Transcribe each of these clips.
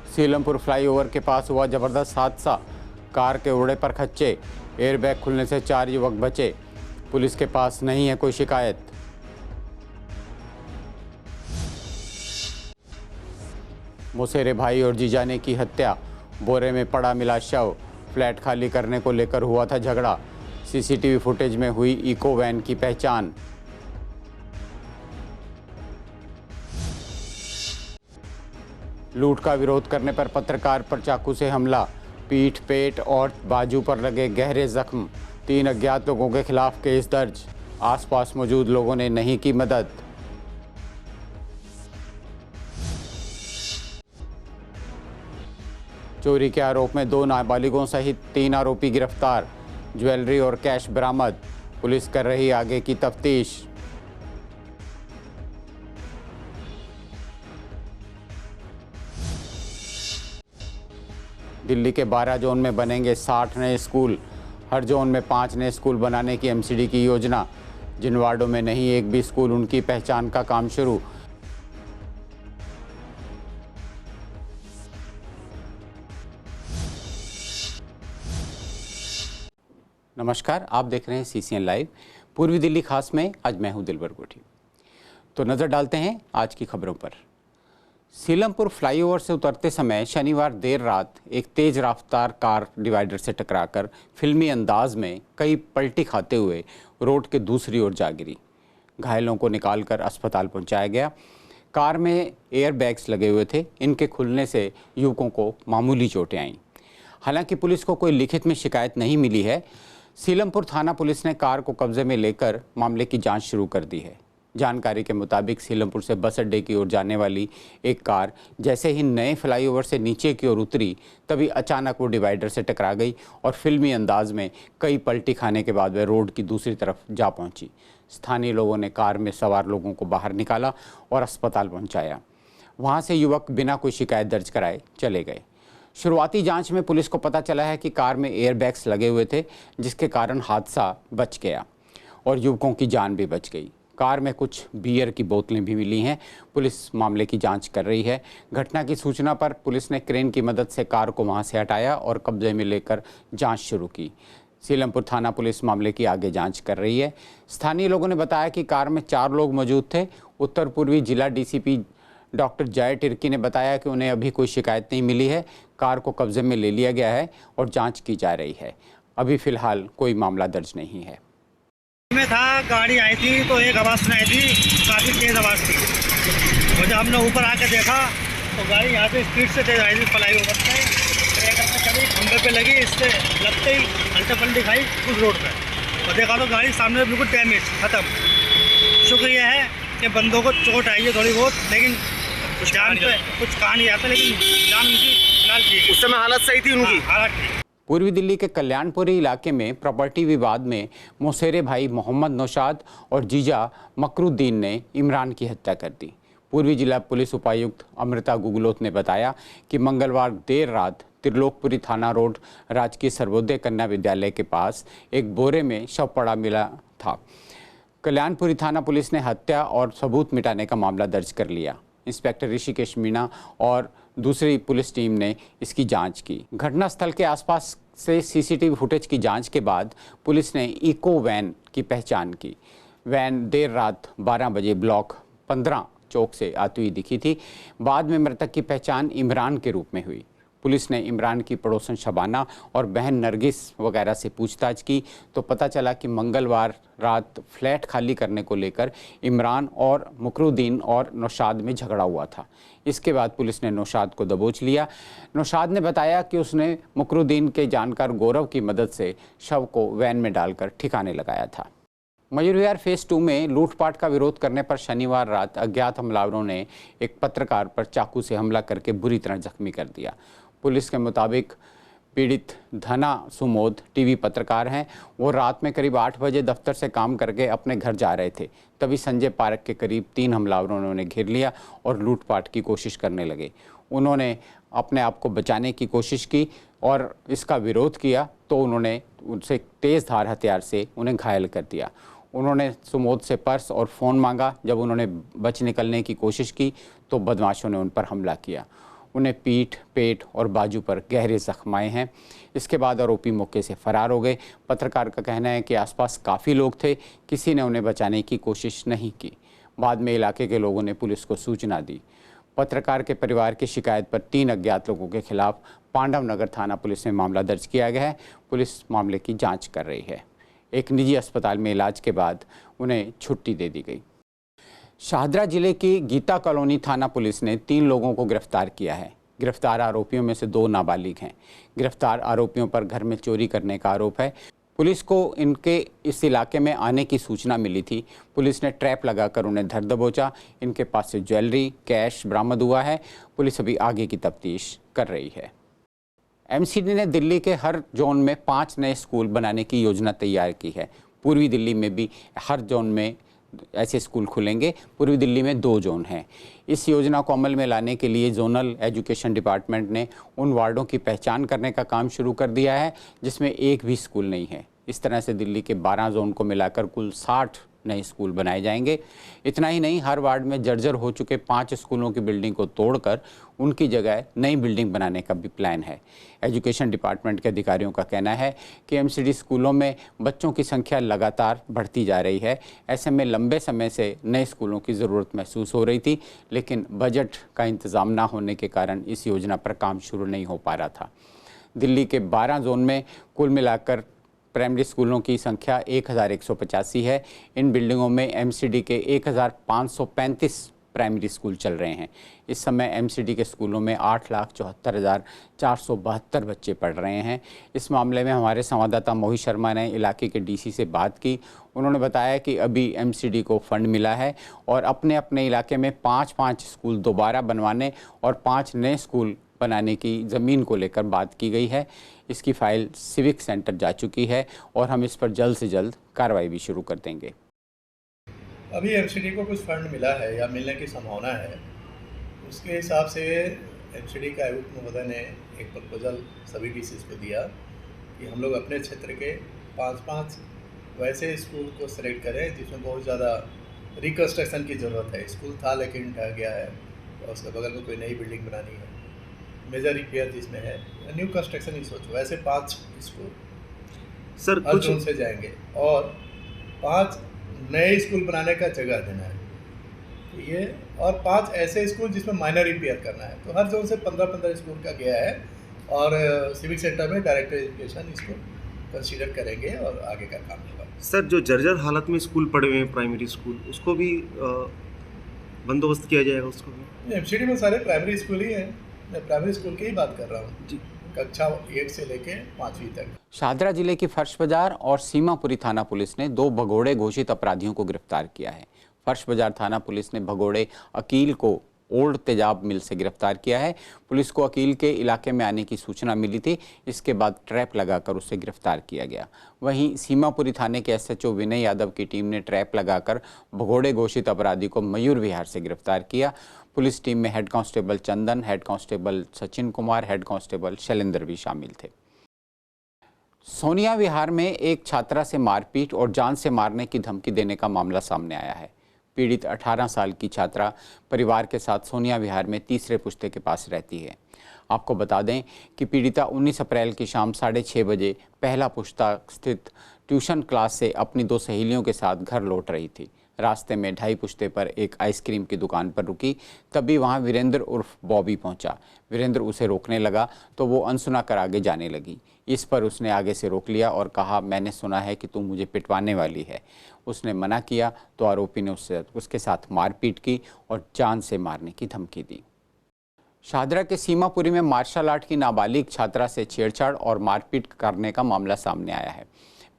Seelampur flyover के पास हुआ जबरदस्त हादसा। कार के उड़े पर खच्चे, एयरबैग खुलने से 4 युवक बचे। पुलिस के पास नहीं है कोई शिकायत। मौसेरे भाई और जीजाने की हत्या, बोरे में पड़ा मिला शव। फ्लैट खाली करने को लेकर हुआ था झगड़ा। सीसीटीवी फुटेज में हुई इको वैन की पहचान। लूट का विरोध करने पर पत्रकार पर चाकू से हमला, पीठ, पेट और बाजू पर लगे गहरे जख्म। 3 अज्ञात लोगों के खिलाफ केस दर्ज। आसपास मौजूद लोगों ने नहीं की मदद। चोरी के आरोप में 2 नाबालिगों सहित 3 आरोपी गिरफ्तार। ज्वेलरी और कैश बरामद। पुलिस कर रही आगे की तफ्तीश। दिल्ली के 12 जोन में बनेंगे 60 नए स्कूल। हर जोन में 5 नए स्कूल बनाने की एमसीडी की योजना। जिन वार्डों में नहीं एक भी स्कूल, उनकी पहचान का काम शुरू। नमस्कार, आप देख रहे हैं सीसीएन लाइव। पूर्वी दिल्ली खास में आज मैं हूं दिलबर गोठी। तो नज़र डालते हैं आज की खबरों पर। सीलमपुर फ्लाईओवर से उतरते समय शनिवार देर रात एक तेज रफ्तार कार डिवाइडर से टकराकर फिल्मी अंदाज में कई पलटी खाते हुए रोड के दूसरी ओर जा गिरी। घायलों को निकालकर अस्पताल पहुंचाया गया। कार में एयर बैग्स लगे हुए थे। इनके खुलने से युवकों को मामूली चोटें आईं। हालांकि पुलिस को कोई लिखित में शिकायत नहीं मिली है। सीलमपुर थाना पुलिस ने कार को कब्जे में लेकर मामले की जांच शुरू कर दी है। जानकारी के मुताबिक सीलमपुर से बस अड्डे की ओर जाने वाली एक कार जैसे ही नए फ्लाईओवर से नीचे की ओर उतरी, तभी अचानक वो डिवाइडर से टकरा गई और फिल्मी अंदाज में कई पलटी खाने के बाद वह रोड की दूसरी तरफ जा पहुंची। स्थानीय लोगों ने कार में सवार लोगों को बाहर निकाला और अस्पताल पहुंचाया। वहां से युवक बिना कोई शिकायत दर्ज कराए चले गए। शुरुआती जांच में पुलिस को पता चला है कि कार में एयरबैग्स लगे हुए थे, जिसके कारण हादसा बच गया और युवकों की जान भी बच गई। कार में कुछ बियर की बोतलें भी मिली हैं। पुलिस मामले की जांच कर रही है। घटना की सूचना पर पुलिस ने क्रेन की मदद से कार को वहां से हटाया और कब्जे में लेकर जांच शुरू की। सीलमपुर थाना पुलिस मामले की आगे जांच कर रही है। स्थानीय लोगों ने बताया कि कार में 4 लोग मौजूद थे। उत्तर पूर्वी जिला डीसीपी डॉक्टर जय टिर्की ने बताया कि उन्हें अभी कोई शिकायत नहीं मिली है। कार को कब्जे में ले लिया गया है और जांच की जा रही है। अभी फिलहाल कोई मामला दर्ज नहीं है। में था, गाड़ी आई थी तो एक आवाज़ सुनाई थी, काफ़ी तेज़ आवाज़ थी। और जब हमने ऊपर आके देखा तो गाड़ी यहाँ से स्पीड से तेज़ आई थी फ्लाईओवर से, ब्रेकर पे चली, खंभे पे लगी, इससे लगते ही हल्टे पलटी खाई उस रोड पर। और देखा तो गाड़ी सामने बिल्कुल डैमेज, ख़त्म। शुक्रिया है कि बंदों को चोट आई है थोड़ी बहुत, लेकिन जान पे कुछ कहा नहीं आता, लेकिन जान उनकी फिलहाल ठीक है। उस समय हालत सही थी उनकी, हालत ठीक। पूर्वी दिल्ली के कल्याणपुरी इलाके में प्रॉपर्टी विवाद में मौसेरे भाई मोहम्मद नौशाद और जीजा मकरुद्दीन ने इमरान की हत्या कर दी। पूर्वी जिला पुलिस उपायुक्त अमृता गुगलोत ने बताया कि मंगलवार देर रात त्रिलोकपुरी थाना रोड राजकीय सर्वोदय कन्या विद्यालय के पास एक बोरे में शव पड़ा मिला था। कल्याणपुरी थाना पुलिस ने हत्या और सबूत मिटाने का मामला दर्ज कर लिया। इंस्पेक्टर ऋषिकेश मीणा और दूसरी पुलिस टीम ने इसकी जांच की। घटनास्थल के आसपास से सीसीटीवी फुटेज की जांच के बाद पुलिस ने इको वैन की पहचान की। वैन देर रात 12 बजे ब्लॉक 15 चौक से आती हुई दिखी थी। बाद में मृतक की पहचान इमरान के रूप में हुई। पुलिस ने इमरान की पड़ोसन शबाना और बहन नरगिस वगैरह से पूछताछ की तो पता चला कि मंगलवार रात फ्लैट खाली करने को लेकर इमरान और मकरुद्दीन और नौशाद में झगड़ा हुआ था। इसके बाद पुलिस ने नौशाद को दबोच लिया। नौशाद ने बताया कि उसने मकरुद्दीन के जानकार गौरव की मदद से शव को वैन में डालकर ठिकाने लगाया था। मयूरविहार फेज 2 में लूटपाट का विरोध करने पर शनिवार रात अज्ञात हमलावरों ने एक पत्रकार पर चाकू से हमला करके बुरी तरह जख्मी कर दिया। पुलिस के मुताबिक पीड़ित धना सुमोद टीवी पत्रकार हैं। वो रात में करीब 8 बजे दफ्तर से काम करके अपने घर जा रहे थे। तभी संजय पार्क के करीब 3 हमलावरों ने उन्हें घेर लिया और लूटपाट की कोशिश करने लगे। उन्होंने अपने आप को बचाने की कोशिश की और इसका विरोध किया तो उन्होंने उनसे तेज़ धार हथियार से उन्हें घायल कर दिया। उन्होंने सुमोद से पर्स और फ़ोन मांगा। जब उन्होंने बच निकलने की कोशिश की तो बदमाशों ने उन पर हमला किया। उन्हें पीठ, पेट और बाजू पर गहरे जख्म आए हैं। इसके बाद आरोपी मौके से फरार हो गए। पत्रकार का कहना है कि आसपास काफ़ी लोग थे, किसी ने उन्हें बचाने की कोशिश नहीं की। बाद में इलाके के लोगों ने पुलिस को सूचना दी। पत्रकार के परिवार की शिकायत पर 3 अज्ञात लोगों के खिलाफ पांडव नगर थाना पुलिस में मामला दर्ज किया गया है। पुलिस मामले की जांच कर रही है। एक निजी अस्पताल में इलाज के बाद उन्हें छुट्टी दे दी गई। शाहदरा जिले की गीता कॉलोनी थाना पुलिस ने 3 लोगों को गिरफ्तार किया है। गिरफ्तार आरोपियों में से 2 नाबालिग हैं। गिरफ्तार आरोपियों पर घर में चोरी करने का आरोप है। पुलिस को इनके इस इलाके में आने की सूचना मिली थी। पुलिस ने ट्रैप लगाकर उन्हें धर दबोचा। इनके पास से ज्वेलरी, कैश बरामद हुआ है। पुलिस अभी आगे की तफ्तीश कर रही है। एमसीडी ने दिल्ली के हर जोन में 5 नए स्कूल बनाने की योजना तैयार की है। पूर्वी दिल्ली में भी हर जोन में ऐसे स्कूल खुलेंगे। पूर्वी दिल्ली में 2 जोन हैं। इस योजना को अमल में लाने के लिए जोनल एजुकेशन डिपार्टमेंट ने उन वार्डों की पहचान करने का काम शुरू कर दिया है जिसमें एक भी स्कूल नहीं है। इस तरह से दिल्ली के 12 जोन को मिलाकर कुल 60 नए स्कूल बनाए जाएंगे। इतना ही नहीं, हर वार्ड में जर्जर हो चुके 5 स्कूलों की बिल्डिंग को तोड़कर उनकी जगह नई बिल्डिंग बनाने का भी प्लान है। एजुकेशन डिपार्टमेंट के अधिकारियों का कहना है कि एमसीडी स्कूलों में बच्चों की संख्या लगातार बढ़ती जा रही है। ऐसे में लंबे समय से नए स्कूलों की ज़रूरत महसूस हो रही थी, लेकिन बजट का इंतज़ाम ना होने के कारण इस योजना पर काम शुरू नहीं हो पा रहा था। दिल्ली के 12 जोन में कुल मिलाकर प्राइमरी स्कूलों की संख्या 1185 है। इन बिल्डिंगों में एमसीडी के 1535 प्राइमरी स्कूल चल रहे हैं। इस समय एमसीडी के स्कूलों में 8,74,472 बच्चे पढ़ रहे हैं। इस मामले में हमारे संवाददाता मोहित शर्मा ने इलाके के डीसी से बात की। उन्होंने बताया कि अभी एमसीडी को फंड मिला है और अपने अपने इलाके में 5-5 स्कूल दोबारा बनवाने और 5 नए स्कूल बनाने की ज़मीन को लेकर बात की गई है। इसकी फाइल सिविक सेंटर जा चुकी है और हम इस पर जल्द से जल्द कार्रवाई भी शुरू कर देंगे। अभी एमसीडी को कुछ फंड मिला है या मिलने की संभावना है। उसके हिसाब से एमसीडी के आयुक्त महोदय ने एक प्रपोजल सभी डीसीज को दिया कि हम लोग अपने क्षेत्र के 5-5 वैसे स्कूल को सेलेक्ट करें जिसमें बहुत ज़्यादा रिकन्स्ट्रक्शन की ज़रूरत है। स्कूल था लेकिन ढह गया है और उसके बगल में कोई नई बिल्डिंग बनानी है, मेजर रिपेयर जिसमें है, न्यू कंस्ट्रक्शन ही सोचो। वैसे 5 स्कूल सर हर जोन से जाएंगे और 5 नए स्कूल बनाने का जगह देना है तो ये, और 5 ऐसे स्कूल जिसमें माइनर रिपेयर करना है। तो हर जोन से 15-15 स्कूल का गया है और सिविक सेंटर में डायरेक्टर एजुकेशन इसको कंसीडर करेंगे और आगे का काम होगा। सर, जो जर्जर हालत में स्कूल पड़े हुए हैं प्राइमरी स्कूल, उसको भी बंदोबस्त किया जाएगा? उसको भी एमसीडी में सारे प्राइमरी स्कूल ही हैं। मैं प्राइमरी स्कूल की ही बात कर रहा हूँ जी, कक्षा 1 से लेके 5वीं तक। शाहदरा जिले की फर्श बाजार और सीमापुरी थाना पुलिस ने 2 भगोड़े घोषित अपराधियों को गिरफ्तार किया है। फर्श बाजार थाना पुलिस ने भगोड़े अकील को ओल्ड तेजाब मिल से गिरफ्तार किया है। पुलिस को अकील के इलाके में आने की सूचना मिली थी। इसके बाद ट्रैप लगाकर उसे गिरफ्तार किया गया। वहीं सीमापुरी थाने के एसएचओ विनय यादव की टीम ने ट्रैप लगाकर भगोड़े घोषित अपराधी को मयूर विहार से गिरफ्तार किया। पुलिस टीम में head constable Chandan, head constable Sachin Kumar, head constable Shailendra भी शामिल थे। सोनिया विहार में एक छात्रा से मारपीट और जान से मारने की धमकी देने का मामला सामने आया है। पीड़ित 18 साल की छात्रा परिवार के साथ सोनिया विहार में तीसरे पुश्ते के पास रहती है। आपको बता दें कि पीड़िता 19 अप्रैल की शाम 6:30 बजे पहला पुश्ता स्थित ट्यूशन क्लास से अपनी 2 सहेलियों के साथ घर लौट रही थी। रास्ते में 2.5 पुश्ते पर एक आइसक्रीम की दुकान पर रुकी। तभी वहां वीरेंद्र उर्फ बॉबी पहुंचा। वीरेंद्र उसे रोकने लगा तो वो अनसुना कर आगे जाने लगी। इस पर उसने आगे से रोक लिया और कहा, मैंने सुना है कि तू मुझे पिटवाने वाली है। उसने मना किया तो आरोपी ने उसके साथ मारपीट की और जान से मारने की धमकी दी। शाहदरा के सीमापुरी में मार्शल आर्ट की नाबालिग छात्रा से छेड़छाड़ और मारपीट करने का मामला सामने आया है।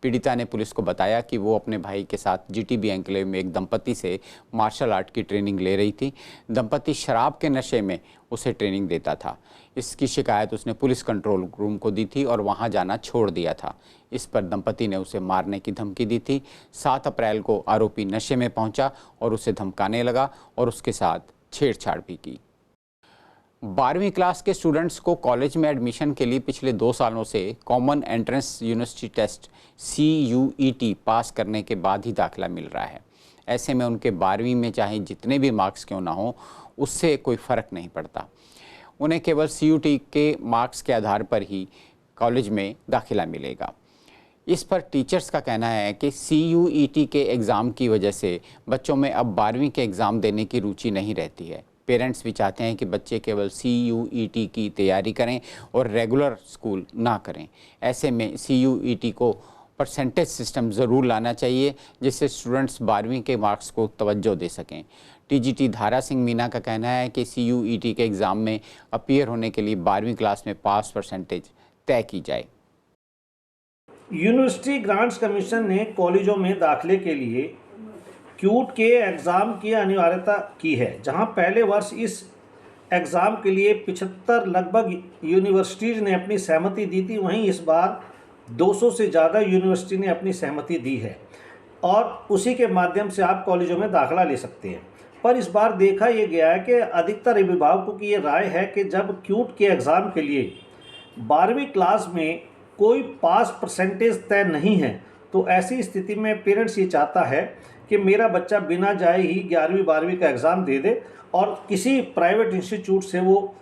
पीड़िता ने पुलिस को बताया कि वो अपने भाई के साथ जीटीबी एन्क्लेव में एक दंपति से मार्शल आर्ट की ट्रेनिंग ले रही थी। दंपति शराब के नशे में उसे ट्रेनिंग देता था। इसकी शिकायत उसने पुलिस कंट्रोल रूम को दी थी और वहां जाना छोड़ दिया था। इस पर दंपति ने उसे मारने की धमकी दी थी। 7 अप्रैल को आरोपी नशे में पहुंचा और उसे धमकाने लगा और उसके साथ छेड़छाड़ भी की। 12वीं क्लास के स्टूडेंट्स को कॉलेज में एडमिशन के लिए पिछले 2 सालों से common entrance university test CUET pass करने के बाद ही दाखिला मिल रहा है। ऐसे में उनके 12वीं में चाहे जितने भी मार्क्स क्यों ना हो, उससे कोई फ़र्क नहीं पड़ता। उन्हें केवल CUT के मार्क्स के आधार पर ही कॉलेज में दाखिला मिलेगा। इस पर टीचर्स का कहना है कि CUET के एग्ज़ाम की वजह से बच्चों में अब 12वीं के एग्ज़ाम देने की रुचि नहीं रहती है। पेरेंट्स भी चाहते हैं कि बच्चे केवल CUET की तैयारी करें और रेगुलर स्कूल ना करें। ऐसे में CUET को परसेंटेज सिस्टम ज़रूर लाना चाहिए जिससे स्टूडेंट्स 12वीं के मार्क्स को तवज्जो दे सकें। TGT धारा सिंह मीना का कहना है कि CUET के एग्ज़ाम में अपीयर होने के लिए 12वीं क्लास में पास परसेंटेज तय की जाए। यूनिवर्सिटी ग्रांट्स कमीशन ने कॉलेजों में दाखिले के लिए क्यूट के एग्ज़ाम की अनिवार्यता की है। जहां पहले वर्ष इस एग्ज़ाम के लिए 75 लगभग यूनिवर्सिटीज़ ने अपनी सहमति दी थी, वहीं इस बार 200 से ज़्यादा यूनिवर्सिटी ने अपनी सहमति दी है और उसी के माध्यम से आप कॉलेजों में दाखिला ले सकते हैं। पर इस बार देखा यह गया है कि अधिकतर अभिभावकों की ये राय है कि जब क्यूट के एग्ज़ाम के लिए 12वीं क्लास में कोई पास परसेंटेज तय नहीं है तो ऐसी स्थिति में पेरेंट्स ये चाहता है कि मेरा बच्चा बिना जाए ही 11वीं 12वीं का एग्ज़ाम दे दे और किसी प्राइवेट इंस्टीट्यूट से वो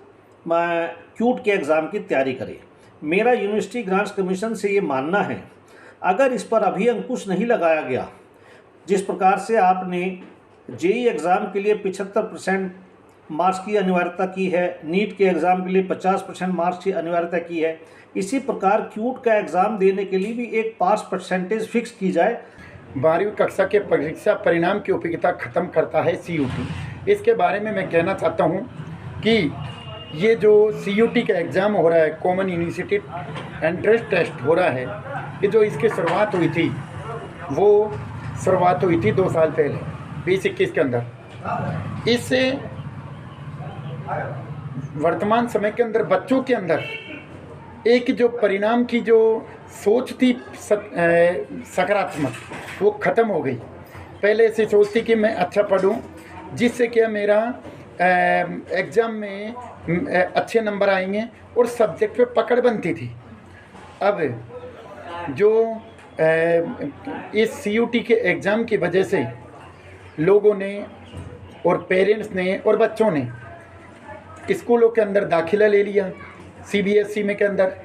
क्यूट के एग्ज़ाम की तैयारी करे। मेरा यूनिवर्सिटी ग्रांट्स कमीशन से ये मानना है, अगर इस पर अभी अंकुश नहीं लगाया गया, जिस प्रकार से आपने JEE एग्ज़ाम के लिए 75% मार्क्स की अनिवार्यता की है, नीट के एग्ज़ाम के लिए 50% मार्क्स की अनिवार्यता की है, इसी प्रकार क्यूट का एग्ज़ाम देने के लिए भी एक पास परसेंटेज फिक्स की जाए। 12वीं कक्षा के परीक्षा परिणाम की उपयोगिता ख़त्म करता है CUT। इसके बारे में मैं कहना चाहता हूं कि ये जो CUT का एग्ज़ाम हो रहा है, कॉमन यूनिवर्सिटी एंट्रेंस टेस्ट हो रहा है, ये जो इसकी शुरुआत हुई थी वो शुरुआत हुई थी 2 साल पहले 2021 के अंदर। इससे वर्तमान समय के अंदर बच्चों के अंदर एक जो परिणाम की जो सोच थी सकारात्मक, वो ख़त्म हो गई। पहले ऐसी सोच थी कि मैं अच्छा पढ़ूं जिससे क्या मेरा एग्ज़ाम में अच्छे नंबर आएंगे और सब्जेक्ट पे पकड़ बनती थी। अब जो इस CUT के एग्ज़ाम की वजह से लोगों ने और पेरेंट्स ने और बच्चों ने स्कूलों के अंदर दाखिला ले लिया, CBSE में के अंदर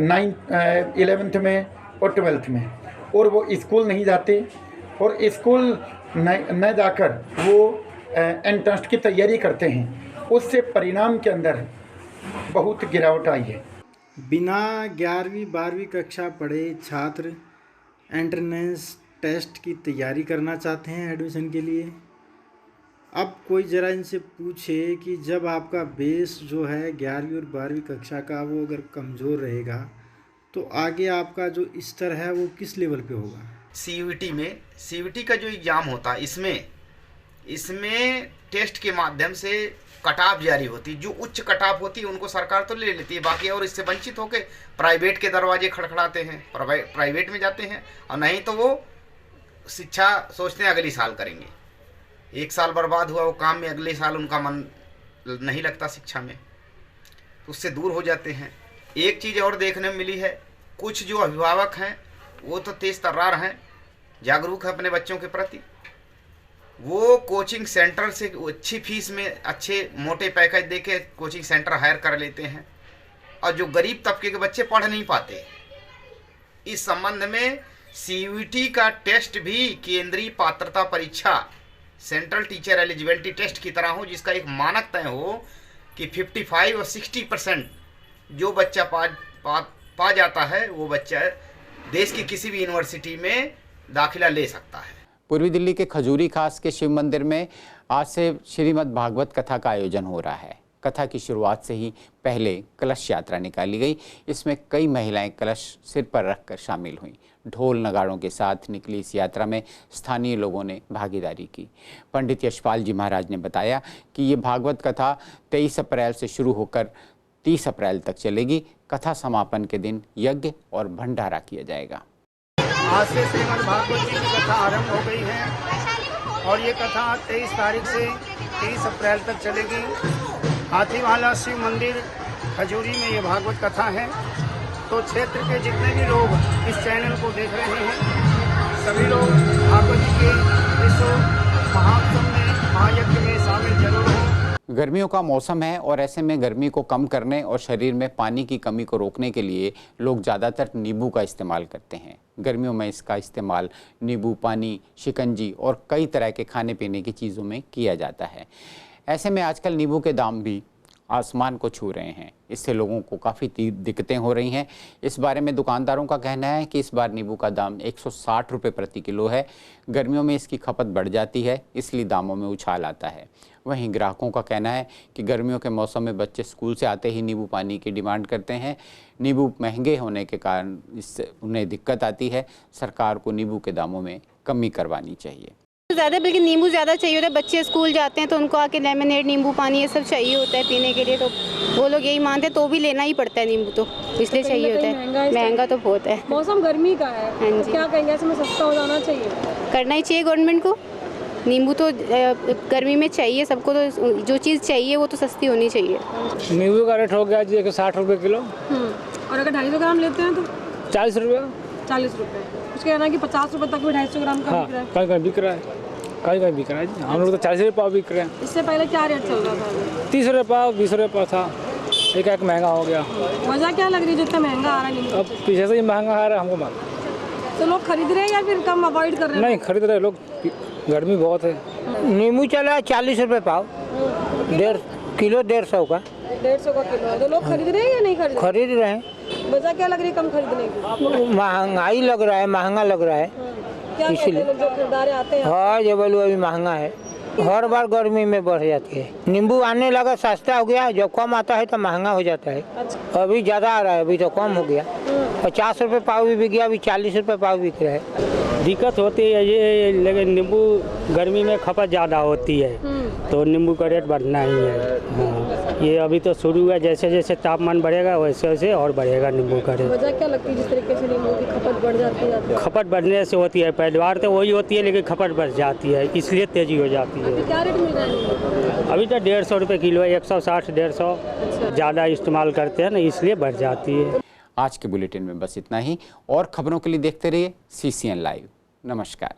9th 11th में और 12th में, और वो स्कूल नहीं जाते और स्कूल न जाकर वो एंट्रेंस की तैयारी करते हैं। उससे परिणाम के अंदर बहुत गिरावट आई है। बिना 11वीं 12वीं कक्षा पढ़े छात्र एंट्रेंस टेस्ट की तैयारी करना चाहते हैं एडमिशन के लिए। अब कोई ज़रा इनसे पूछे कि जब आपका बेस जो है 11वीं और 12वीं कक्षा का वो अगर कमज़ोर रहेगा तो आगे आपका जो स्तर है वो किस लेवल पे होगा। CUT का जो एग्ज़ाम होता है इसमें टेस्ट के माध्यम से कट ऑफ जारी होती है। जो उच्च कट ऑफ होती है उनको सरकार तो ले लेती है, बाकी और इससे वंचित होकर प्राइवेट के दरवाजे खड़खड़ाते हैं, प्राइवेट में जाते हैं, और नहीं तो वो शिक्षा सोचते हैं अगली साल करेंगे। 1 साल बर्बाद हुआ वो काम में, अगले साल उनका मन नहीं लगता शिक्षा में, तो उससे दूर हो जाते हैं। एक चीज़ और देखने में मिली है, कुछ जो अभिभावक हैं वो तो तेज़ तर्रार हैं, जागरूक हैं अपने बच्चों के प्रति। वो कोचिंग सेंटर से अच्छी फीस में अच्छे मोटे पैकेज दे के कोचिंग सेंटर हायर कर लेते हैं, और जो गरीब तबके के बच्चे पढ़ नहीं पाते। इस संबंध में CUT का टेस्ट भी केंद्रीय पात्रता परीक्षा सेंट्रल टीचर एलिजिबिलिटी टेस्ट की तरह हो, जिसका एक मानक तय हो कि 55 और 60% जो बच्चा पा जाता है वो बच्चा देश की किसी भी यूनिवर्सिटी में दाखिला ले सकता है। पूर्वी दिल्ली के खजूरी खास के शिव मंदिर में आज से श्रीमद् भागवत कथा का आयोजन हो रहा है। कथा की शुरुआत से ही पहले कलश यात्रा निकाली गई। इसमें कई महिलाएं कलश सिर पर रखकर शामिल हुईं। ढोल नगाड़ों के साथ निकली इस यात्रा में स्थानीय लोगों ने भागीदारी की। पंडित यशपाल जी महाराज ने बताया कि ये भागवत कथा 23 अप्रैल से शुरू होकर 30 अप्रैल तक चलेगी। कथा समापन के दिन यज्ञ और भंडारा किया जाएगा। आज से श्रीमद् भागवत जी की कथा आरंभ हो गई है और ये कथा 23 तारीख से 30 अप्रैल तक चलेगी। हाथीवाला शिव मंदिर खजूरी में ये भागवत कथा है। तो क्षेत्र के जितने भी लोग इस चैनल को देख रहे हैं, सभी लोग भागवत जी के विश्व महात्सव में महायज्ञ में शामिल जरूर हों। गर्मियों का मौसम है और ऐसे में गर्मी को कम करने और शरीर में पानी की कमी को रोकने के लिए लोग ज़्यादातर नींबू का इस्तेमाल करते हैं। गर्मियों में इसका इस्तेमाल नींबू पानी, शिकंजी और कई तरह के खाने पीने की चीज़ों में किया जाता है। ऐसे में आजकल नींबू के दाम भी आसमान को छू रहे हैं। इससे लोगों को काफ़ी दिक्कतें हो रही हैं। इस बारे में दुकानदारों का कहना है कि इस बार नींबू का दाम 160 रुपये प्रति किलो है। गर्मियों में इसकी खपत बढ़ जाती है, इसलिए दामों में उछाल आता है। वहीं ग्राहकों का कहना है कि गर्मियों के मौसम में बच्चे स्कूल से आते ही नींबू पानी की डिमांड करते हैं। नींबू महंगे होने के कारण इससे उन्हें दिक्कत आती है। सरकार को नींबू के दामों में कमी करवानी चाहिए। ज़्यादा बल्कि नींबू ज़्यादा चाहिए होता है। बच्चे स्कूल जाते हैं तो उनको आके लेमनेड, नींबू पानी ये सब चाहिए होता है पीने के लिए, तो वो लोग यही मानते हैं, तो भी लेना ही पड़ता है नींबू, तो इसलिए चाहिए होता है। महंगा तो बहुत है। मौसम गर्मी का है। हाँ जी, क्या कहेंगे, ऐसे में सस्ता हो जाना चाहिए? करना ही चाहिए गवर्नमेंट को। नींबू तो गर्मी में चाहिए सबको, तो जो चीज़ चाहिए वो तो सस्ती होनी चाहिए। नींबू का रेट हो गया जी 160 रुपये किलो। और अगर 250 ग्राम लेते हैं तो 40 रुपये। 40 रुपये। उसके कहना है कि 50 रुपये तक भी 250 ग्राम का बिक रहा है। कहीं कहीं बिक रहा है, कहीं कहीं बिक रहा है जी। हम लोग तो 40 रुपये पाव बिक रहे हैं। इससे पहले क्या रेट चल रहा था? 30 रुपये पाव, 20 रुपये पाव था। एक महंगा हो गया। वजह क्या लग रही है जितना महंगा आ रहा है नींबू? अब पीछे से ही महंगा आ रहा है हमको मालूम। तो लोग खरीद रहे हैं या फिर कम अवॉइड कर रहे हैं? नहीं खरीद रहे लोग, गर्मी बहुत है। नींबू चला है 40 रुपये पाव, 1.5 किलो 150 का। 150 का किलो। तो लोग खरीद रहे हैं या नहीं खरीद? खरीद रहे हैं। वजह क्या लग रही है कम खरीदने की? महंगाई लग रहा है, महंगा लग रहा है इसलिए लोग जो खरीदारे आते हैं। हाँ ये बोलो अभी महंगा है, हर बार गर्मी में बढ़ जाती है। नींबू आने लगा सस्ता हो गया, जब कम आता है तो महंगा हो जाता है। अच्छा। अभी ज़्यादा आ रहा है, अभी तो कम हो गया। 50 रुपये पाव भी बिक गया, अभी 40 रुपये पाव बिक रहा है। दिक्कत होती है ये, लेकिन नींबू गर्मी में खपत ज़्यादा होती है तो नींबू का रेट बढ़ना ही है। हाँ, ये अभी तो शुरू है, जैसे जैसे तापमान बढ़ेगा वैसे वैसे और बढ़ेगा नींबू का रेट। वजह क्या लगती है जिस तरीके से नींबू की खपत बढ़ जाती है? खपत बढ़ने से होती है, पैदावार तो वही होती है लेकिन खपत बढ़ जाती है, इसलिए तेजी हो जाती है। क्या रेट मिल रहा है? अभी तो 150 रुपये किलो है, 160 150 ज़्यादा इस्तेमाल करते हैं ना, इसलिए बढ़ जाती है। आज के बुलेटिन में बस इतना ही। और खबरों के लिए देखते रहिए CCN लाइव। नमस्कार।